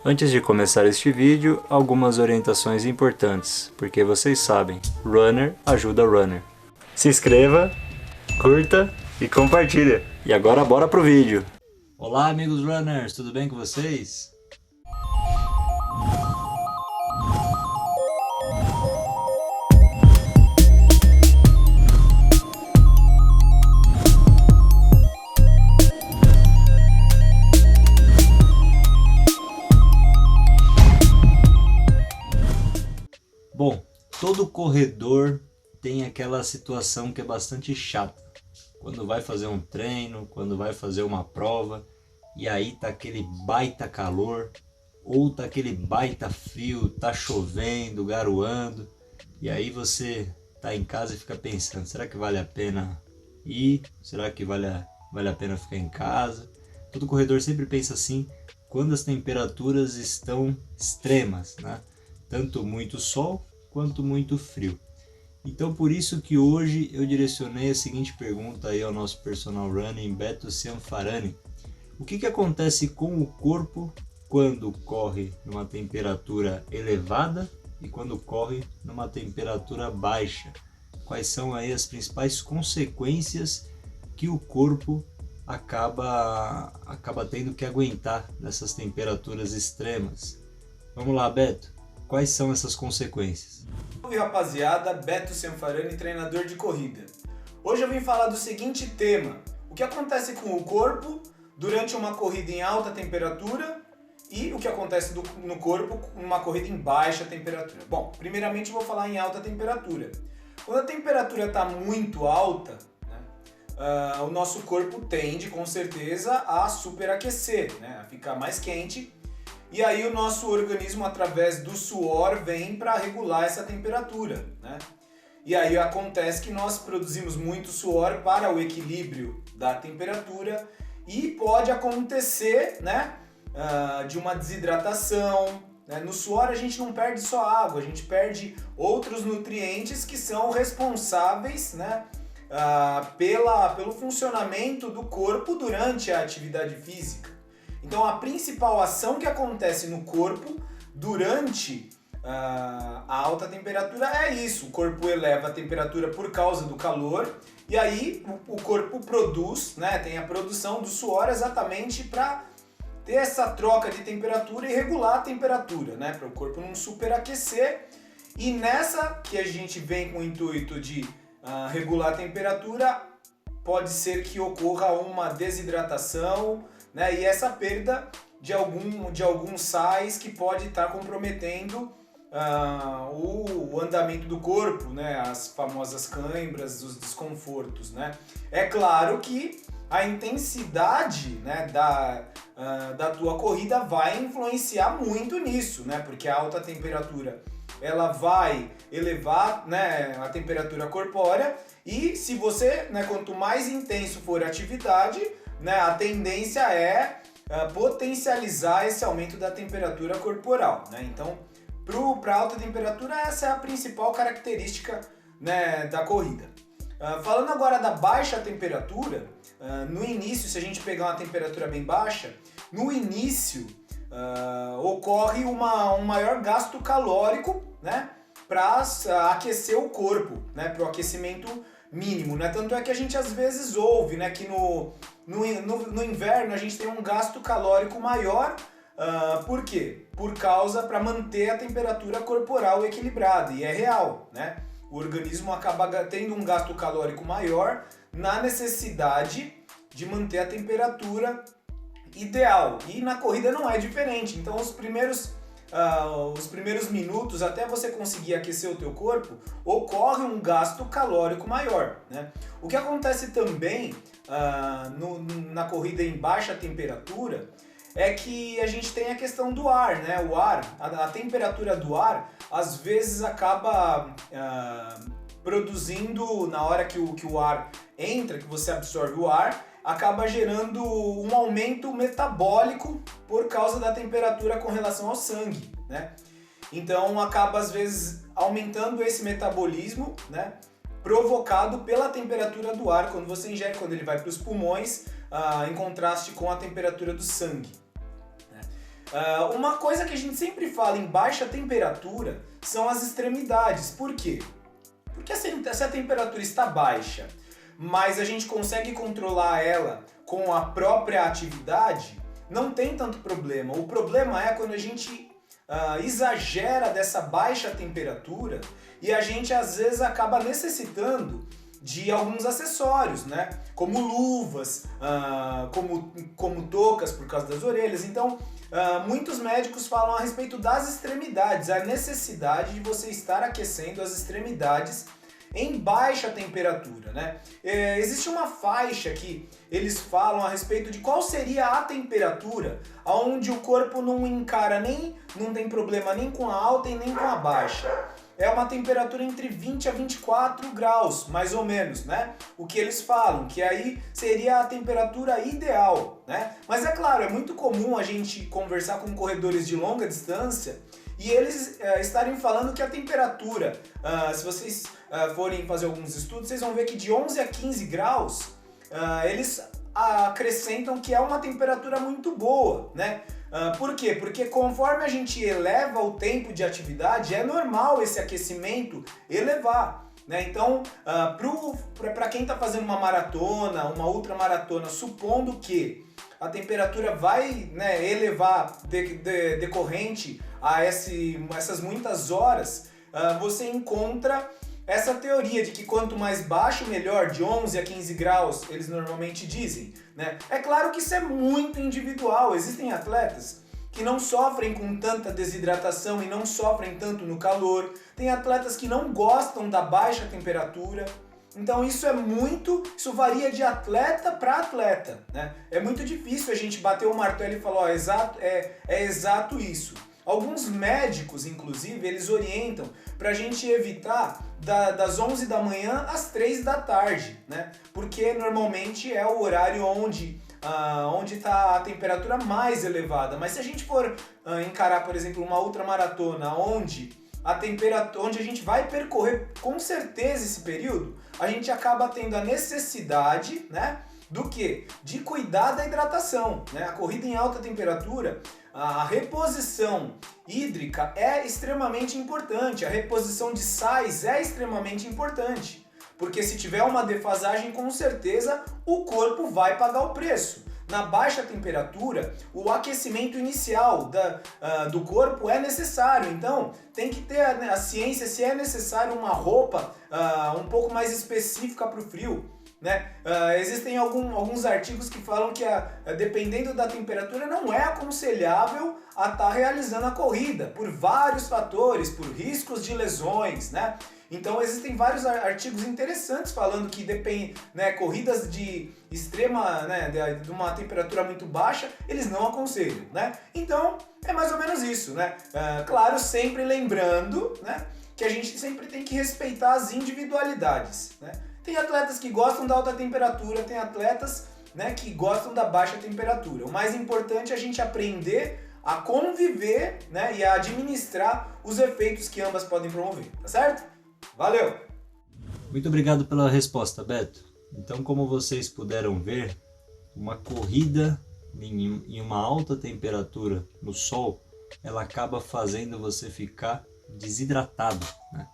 Antes de começar este vídeo, algumas orientações importantes, porque vocês sabem, runner ajuda runner. Se inscreva, curta e compartilha. E agora bora pro vídeo! Olá amigos runners, tudo bem com vocês? Bom, todo corredor tem aquela situação que é bastante chata. Quando vai fazer um treino, quando vai fazer uma prova, e aí tá aquele baita calor, ou tá aquele baita frio, tá chovendo, garoando, e aí você tá em casa e fica pensando, será que vale a pena ir? Será que vale a pena ficar em casa? Todo corredor sempre pensa assim, quando as temperaturas estão extremas, né? Tanto muito sol quanto muito frio. Então por isso que hoje eu direcionei a seguinte pergunta aí ao nosso personal running Beto Cianfarani. O que acontece com o corpo quando corre numa temperatura elevada e quando corre numa temperatura baixa? Quais são aí as principais consequências que o corpo acaba tendo que aguentar nessas temperaturas extremas? Vamos lá, Beto. Quais são essas consequências? Salve rapaziada, Beto Cianfarani, treinador de corrida. Hoje eu vim falar do seguinte tema: o que acontece com o corpo durante uma corrida em alta temperatura e o que acontece no corpo numa corrida em baixa temperatura. Bom, primeiramente eu vou falar em alta temperatura. Quando a temperatura está muito alta, o nosso corpo tende com certeza a superaquecer, a ficar mais quente. E aí o nosso organismo, através do suor, vem para regular essa temperatura, E aí acontece que nós produzimos muito suor para o equilíbrio da temperatura e pode acontecer, de uma desidratação. No suor a gente não perde só água, a gente perde outros nutrientes que são responsáveis, pelo funcionamento do corpo durante a atividade física. Então a principal ação que acontece no corpo durante a alta temperatura é isso. O corpo eleva a temperatura por causa do calor e aí o corpo produz, tem a produção do suor exatamente para ter essa troca de temperatura e regular a temperatura, para o corpo não superaquecer. E nessa que a gente vem com o intuito de regular a temperatura, pode ser que ocorra uma desidratação, e essa perda de alguns sais que pode estar comprometendo o andamento do corpo, as famosas cãibras, os desconfortos. É claro que a intensidade da tua corrida vai influenciar muito nisso, porque a alta temperatura ela vai elevar a temperatura corpórea e se você, quanto mais intenso for a atividade, a tendência é potencializar esse aumento da temperatura corporal. Então, para alta temperatura, essa é a principal característica da corrida. Falando agora da baixa temperatura, no início, se a gente pegar uma temperatura bem baixa, no início ocorre um maior gasto calórico para aquecer o corpo, para o aquecimento mínimo. Tanto é que a gente às vezes ouve que no inverno a gente tem um gasto calórico maior. Por quê? Para manter a temperatura corporal equilibrada, e é real. O organismo acaba tendo um gasto calórico maior na necessidade de manter a temperatura ideal. E na corrida não é diferente. Então os primeiros minutos, até você conseguir aquecer o teu corpo, ocorre um gasto calórico maior. O que acontece também na corrida em baixa temperatura é que a gente tem a questão do ar, O ar, a temperatura do ar, às vezes acaba produzindo, na hora que o ar entra, que você absorve o ar, acaba gerando um aumento metabólico por causa da temperatura com relação ao sangue, Então acaba às vezes aumentando esse metabolismo, provocado pela temperatura do ar quando você ingere, quando ele vai para os pulmões, em contraste com a temperatura do sangue. Uma coisa que a gente sempre fala em baixa temperatura são as extremidades. Por quê? Porque se a temperatura está baixa, mas a gente consegue controlar ela com a própria atividade, não tem tanto problema. O problema é quando a gente exagera dessa baixa temperatura e a gente às vezes acaba necessitando de alguns acessórios, né? Como luvas, como toucas por causa das orelhas. Então, muitos médicos falam a respeito das extremidades, a necessidade de você estar aquecendo as extremidades em baixa temperatura, né? Existe uma faixa que eles falam a respeito de qual seria a temperatura onde o corpo não tem problema nem com a alta e nem com a baixa. É uma temperatura entre 20 a 24 graus, mais ou menos, né? O que eles falam, que aí seria a temperatura ideal, né? Mas é claro, é muito comum a gente conversar com corredores de longa distância e eles estarem falando que a temperatura, se vocês forem fazer alguns estudos, vocês vão ver que de 11 a 15 graus, eles acrescentam que é uma temperatura muito boa, né? Por quê? Porque conforme a gente eleva o tempo de atividade, é normal esse aquecimento elevar, né? Então, para quem está fazendo uma maratona, uma ultramaratona, supondo que a temperatura vai, né, elevar decorrente a essas muitas horas, você encontra essa teoria de que quanto mais baixo, melhor, de 11 a 15 graus, eles normalmente dizem, né? É claro que isso é muito individual, existem atletas que não sofrem com tanta desidratação e não sofrem tanto no calor, tem atletas que não gostam da baixa temperatura, então isso varia de atleta para atleta, né? É muito difícil a gente bater o martelo e falar, é exato isso. Alguns médicos, inclusive, eles orientam para a gente evitar das 11 da manhã às 3 da tarde, né? Porque normalmente é o horário onde está a temperatura mais elevada. Mas se a gente for encarar, por exemplo, uma ultramaratona onde a gente vai percorrer com certeza esse período, a gente acaba tendo a necessidade, né? Do que? De cuidar da hidratação, né? A corrida em alta temperatura, a reposição hídrica é extremamente importante, a reposição de sais é extremamente importante, porque se tiver uma defasagem, com certeza o corpo vai pagar o preço. Na baixa temperatura, o aquecimento inicial do corpo é necessário, então tem que ter a ciência se é necessário uma roupa um pouco mais específica para o frio, né? Existem alguns artigos que falam que dependendo da temperatura não é aconselhável a estar realizando a corrida, por vários fatores, por riscos de lesões, né? Então existem vários artigos interessantes falando que depende, né, corridas de extrema, né, de uma temperatura muito baixa, eles não aconselham, né? Então é mais ou menos isso, né? Claro, sempre lembrando, né, que a gente sempre tem que respeitar as individualidades, né? Tem atletas que gostam da alta temperatura, tem atletas, né, que gostam da baixa temperatura. O mais importante é a gente aprender a conviver, né, e a administrar os efeitos que ambas podem promover, tá certo? Valeu! Muito obrigado pela resposta, Beto. Então, como vocês puderam ver, uma corrida em uma alta temperatura no sol, ela acaba fazendo você ficar desidratado, né?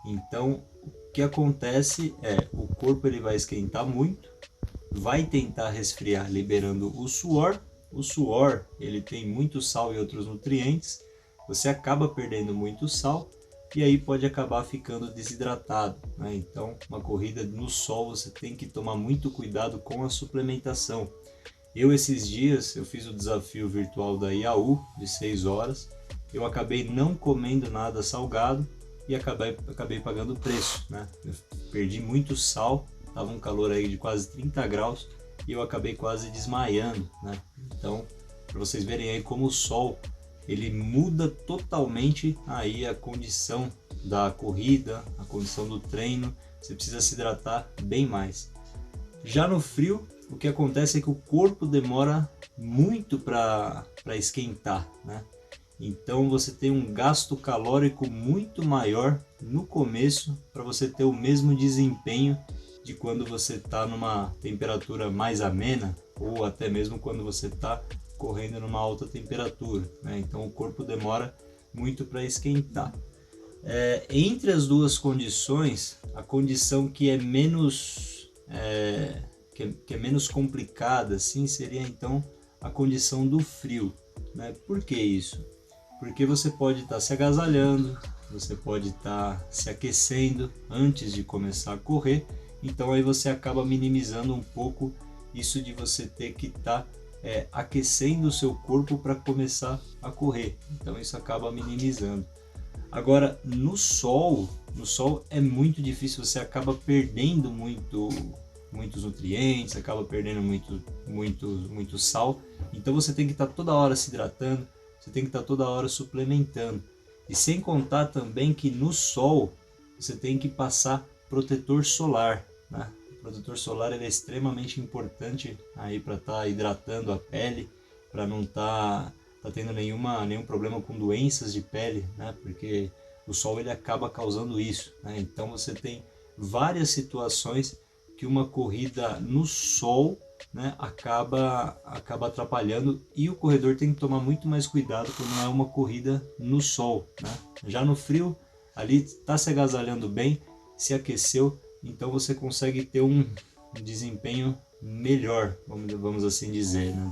Então, o que acontece é, o corpo ele vai esquentar muito, vai tentar resfriar liberando o suor. O suor ele tem muito sal e outros nutrientes, você acaba perdendo muito sal e aí pode acabar ficando desidratado, né? Então, uma corrida no sol você tem que tomar muito cuidado com a suplementação. Esses dias, eu fiz o desafio virtual da IAU de 6 horas, eu acabei não comendo nada salgado e acabei pagando o preço, né? Eu perdi muito sal, estava um calor aí de quase 30 graus e eu acabei quase desmaiando, né? Então, para vocês verem aí como o sol ele muda totalmente aí a condição da corrida, a condição do treino, você precisa se hidratar bem mais. Já no frio, o que acontece é que o corpo demora muito para esquentar, né? Então você tem um gasto calórico muito maior no começo para você ter o mesmo desempenho de quando você está numa temperatura mais amena ou até mesmo quando você está correndo numa alta temperatura, né? Então o corpo demora muito para esquentar. Entre as duas condições, a condição que é menos que é menos complicada, assim, seria então a condição do frio, né? Por que isso? Porque você pode estar se agasalhando, você pode estar se aquecendo antes de começar a correr, então aí você acaba minimizando um pouco isso de você ter que estar aquecendo o seu corpo para começar a correr, então isso acaba minimizando. Agora, no sol é muito difícil, você acaba perdendo muitos nutrientes, acaba perdendo muito sal, então você tem que estar toda hora se hidratando, você tem que estar toda hora suplementando. E sem contar também que no sol você tem que passar protetor solar, né? O protetor solar ele é extremamente importante aí para estar hidratando a pele, para não estar tendo nenhum problema com doenças de pele, né? Porque o sol ele acaba causando isso, né? Então você tem várias situações que uma corrida no sol, né, acaba atrapalhando, e o corredor tem que tomar muito mais cuidado quando é uma corrida no sol, né? Já no frio, ali está se agasalhando bem, se aqueceu, então você consegue ter um desempenho melhor, vamos assim dizer, né,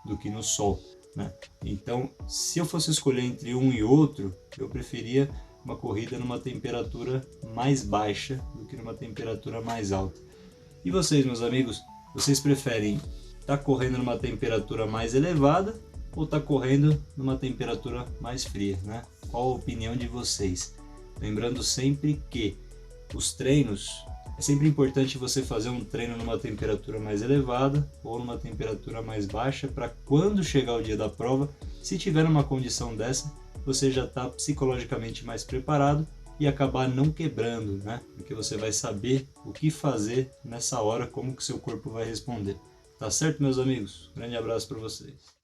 do que no sol, né? Então, se eu fosse escolher entre um e outro, eu preferia uma corrida numa temperatura mais baixa do que numa temperatura mais alta. E vocês, meus amigos, vocês preferem estar correndo numa temperatura mais elevada ou estar correndo numa temperatura mais fria, né? Qual a opinião de vocês? Lembrando sempre que os treinos, é sempre importante você fazer um treino numa temperatura mais elevada ou numa temperatura mais baixa, para quando chegar o dia da prova, se tiver uma condição dessa, você já está psicologicamente mais preparado e acabar não quebrando, né? Porque você vai saber o que fazer nessa hora, como que seu corpo vai responder. Tá certo, meus amigos? Grande abraço para vocês.